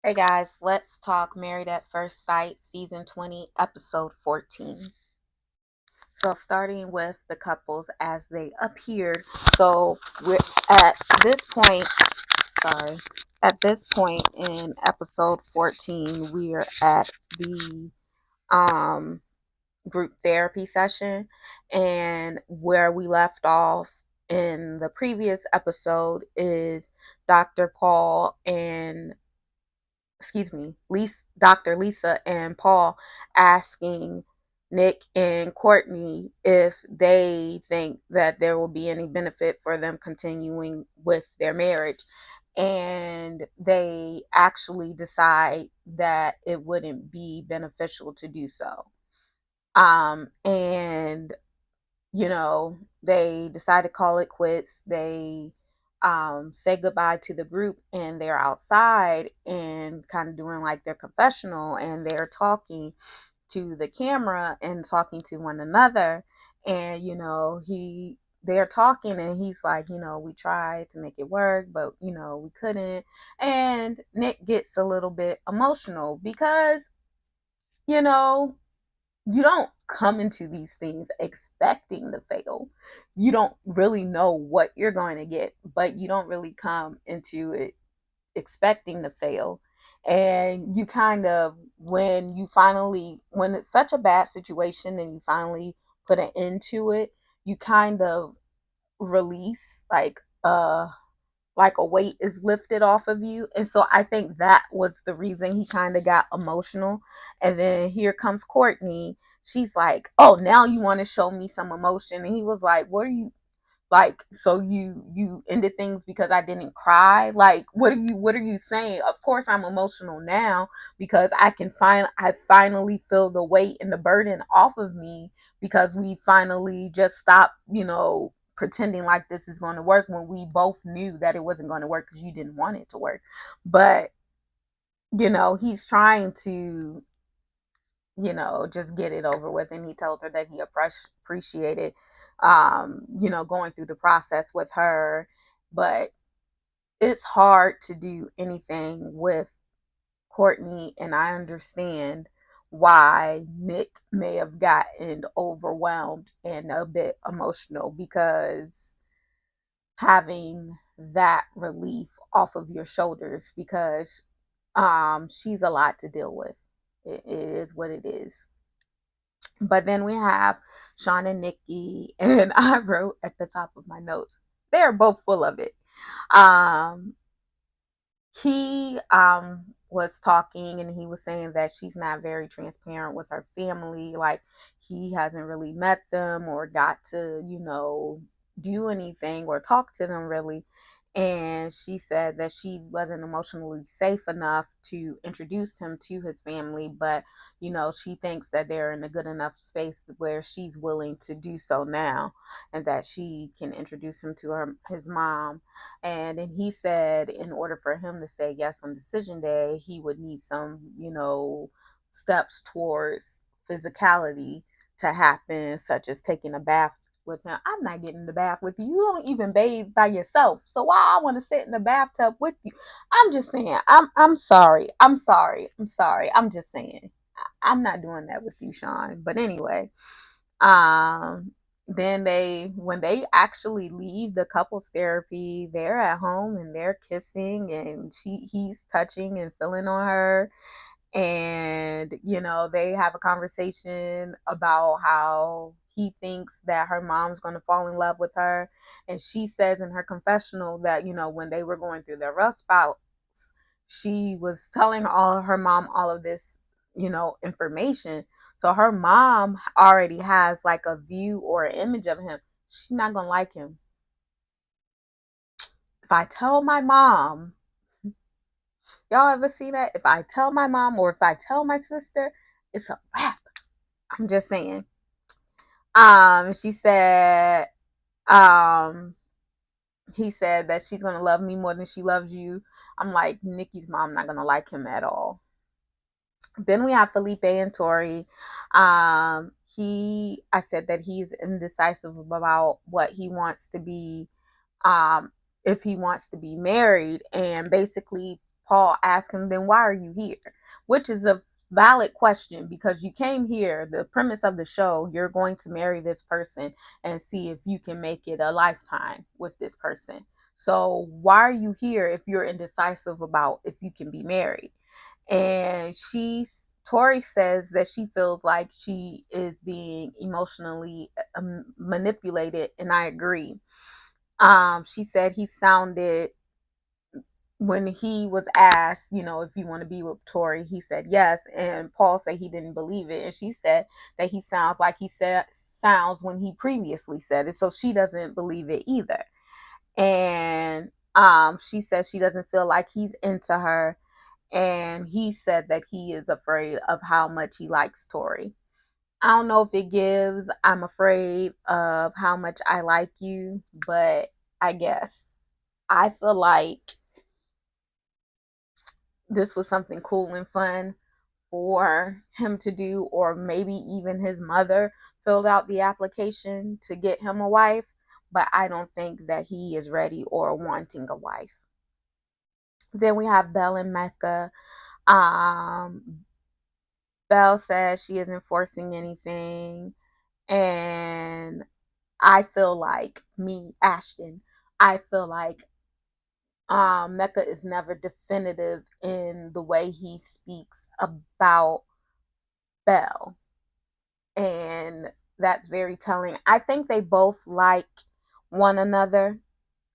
Hey guys, let's talk Married at First Sight, Season 20, Episode 14. So, starting with the couples as they appeared. So, we're at this point, sorry, at this point in Episode 14, we're at the um, group therapy session. And where we left off in the previous episode is Dr. Paul and Dr. Lisa and Paul asking Nick and Courtney if they think that there will be any benefit for them continuing with their marriage. And they actually decide that it wouldn't be beneficial to do so. And they decide to call it quits. They say goodbye to the group and they're outside and kind of doing like their confessional, and they're talking to the camera and talking to one another. And, they're talking and he's like, we tried to make it work, but, we couldn't. And Nick gets a little bit emotional because, you know, you don't come into these things expecting to fail. You don't really know what you're going to get, but you don't really come into it expecting to fail. And you kind of, when it's such a bad situation and you finally put an end to it, you kind of release like a weight is lifted off of you. And so I think that was the reason he kind of got emotional. And then here comes Courtney. She's like, "Oh, now you want to show me some emotion." And he was like, "What are you like, so you ended things because I didn't cry? Like, what are you saying?" Of course I'm emotional now because I finally feel the weight and the burden off of me because we finally just stopped, pretending like this is going to work when we both knew that it wasn't going to work because you didn't want it to work. But, he's trying to, just get it over with. And he tells her that he appreciated, going through the process with her. But it's hard to do anything with Courtney. And I understand why Nick may have gotten overwhelmed and a bit emotional because having that relief off of your shoulders, because she's a lot to deal with. It is what it is. But then we have Sean and Nikki, and I wrote at the top of my notes, they're both full of it. Um, he was talking and he was saying that she's not very transparent with her family. Like, he hasn't really met them or got to, do anything or talk to them really. And she said that she wasn't emotionally safe enough to introduce him to his family, but she thinks that they're in a good enough space where she's willing to do so now, and that she can introduce him to his mom. And then he said in order for him to say yes on decision day, he would need some, steps towards physicality to happen, such as taking a bath with him. I'm not getting in the bath with you. You don't even bathe by yourself. So why I want to sit in the bathtub with you? I'm just saying. I'm sorry. I'm sorry. I'm sorry. I'm just saying. I'm not doing that with you, Sean. But anyway, um, then when they actually leave the couples therapy, they're at home and they're kissing and he's touching and feeling on her. And, they have a conversation about how he thinks that her mom's going to fall in love with her. And she says in her confessional that, when they were going through their rough spouts, she was telling her mom all of this, information. So her mom already has like a view or an image of him. She's not going to like him. If I tell my mom, y'all ever see that? If I tell my mom or if I tell my sister, it's a wrap. I'm just saying. She said, um, he said that she's gonna love me more than she loves you. I'm like, Nikki's mom not gonna like him at all. Then we have Felipe and Tori. I said that he's indecisive about what he wants to be, if he wants to be married, and basically Paul asks him, then why are you here? Which is a valid question, because you came here, the premise of the show, you're going to marry this person and see if you can make it a lifetime with this person. So why are you here if you're indecisive about if you can be married? And Tori says that she feels like she is being emotionally manipulated, and I agree. She said he sounded, when he was asked, if you want to be with Tori, he said yes, and Paul said he didn't believe it, and she said that he sounds like he said sounds when he previously said it, so she doesn't believe it either. And she says she doesn't feel like he's into her, and he said that he is afraid of how much he likes Tori. I don't know if it gives I'm afraid of how much I like you, but I guess I feel like this was something cool and fun for him to do, or maybe even his mother filled out the application to get him a wife, but I don't think that he is ready or wanting a wife. Then we have Belle and Mecca. Belle says she isn't forcing anything, and I feel like me, Ashton, I feel like Mecca is never definitive in the way he speaks about Belle, and that's very telling. I think they both like one another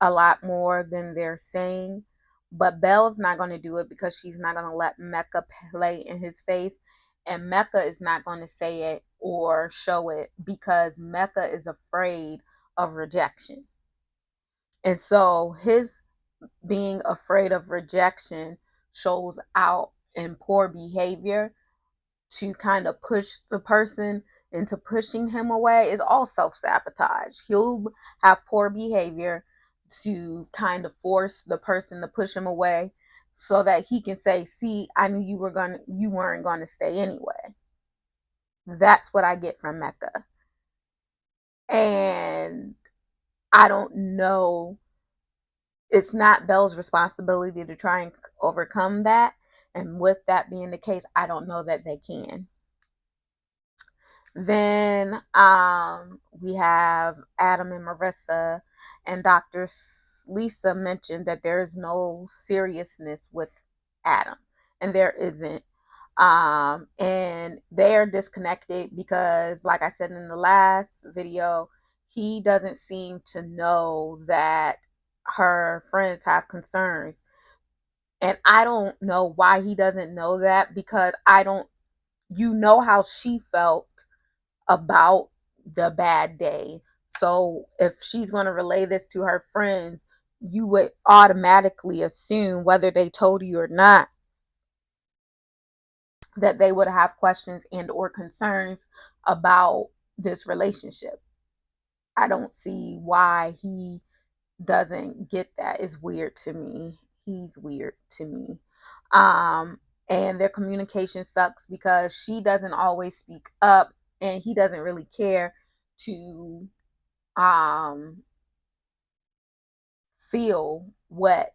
a lot more than they're saying, but Belle's not going to do it because she's not going to let Mecca play in his face, and Mecca is not going to say it or show it because Mecca is afraid of rejection. And so his being afraid of rejection shows out in poor behavior to kind of push the person into pushing him away. Is all self-sabotage. He'll have poor behavior to kind of force the person to push him away so that he can say, see, I knew you weren't gonna stay anyway. That's what I get from Mecca. And I don't know, it's not Belle's responsibility to try and overcome that. And with that being the case, I don't know that they can. Then we have Adam and Marissa, and Dr. Lisa mentioned that there is no seriousness with Adam, and there isn't. And they're disconnected because, like I said in the last video, he doesn't seem to know that her friends have concerns. And I don't know why he doesn't know that, because you know how she felt about the bad day. So if she's going to relay this to her friends, you would automatically assume, whether they told you or not, that they would have questions and or concerns about this relationship. I don't see why he doesn't get that. It's weird to me. He's weird to me. Um, and their communication sucks because she doesn't always speak up, and he doesn't really care to um feel what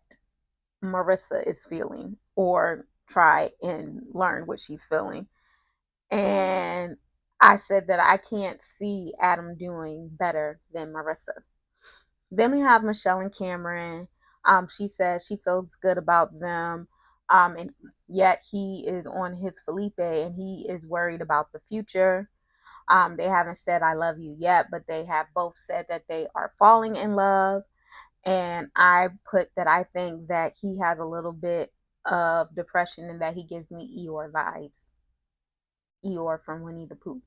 Marissa is feeling or try and learn what she's feeling. And I said that I can't see Adam doing better than Marissa. Then we have Michelle and Cameron. She says she feels good about them. And yet he is on his Felipe and he is worried about the future. They haven't said I love you yet, but they have both said that they are falling in love. And I put that I think that he has a little bit of depression and that he gives me Eeyore vibes. Eeyore from Winnie the Pooh.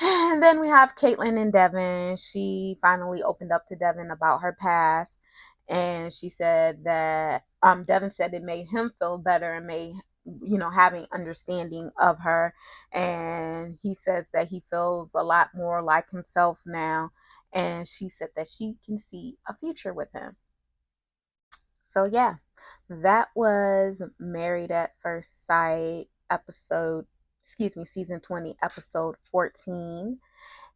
And then we have Caitlin and Devin. She finally opened up to Devin about her past. And she said that Devin said it made him feel better and made, having understanding of her. And he says that he feels a lot more like himself now. And she said that she can see a future with him. So, yeah, that was Married at First Sight season 20, episode 14.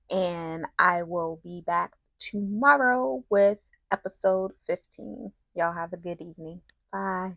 And I will be back tomorrow with episode 15. Y'all have a good evening. Bye.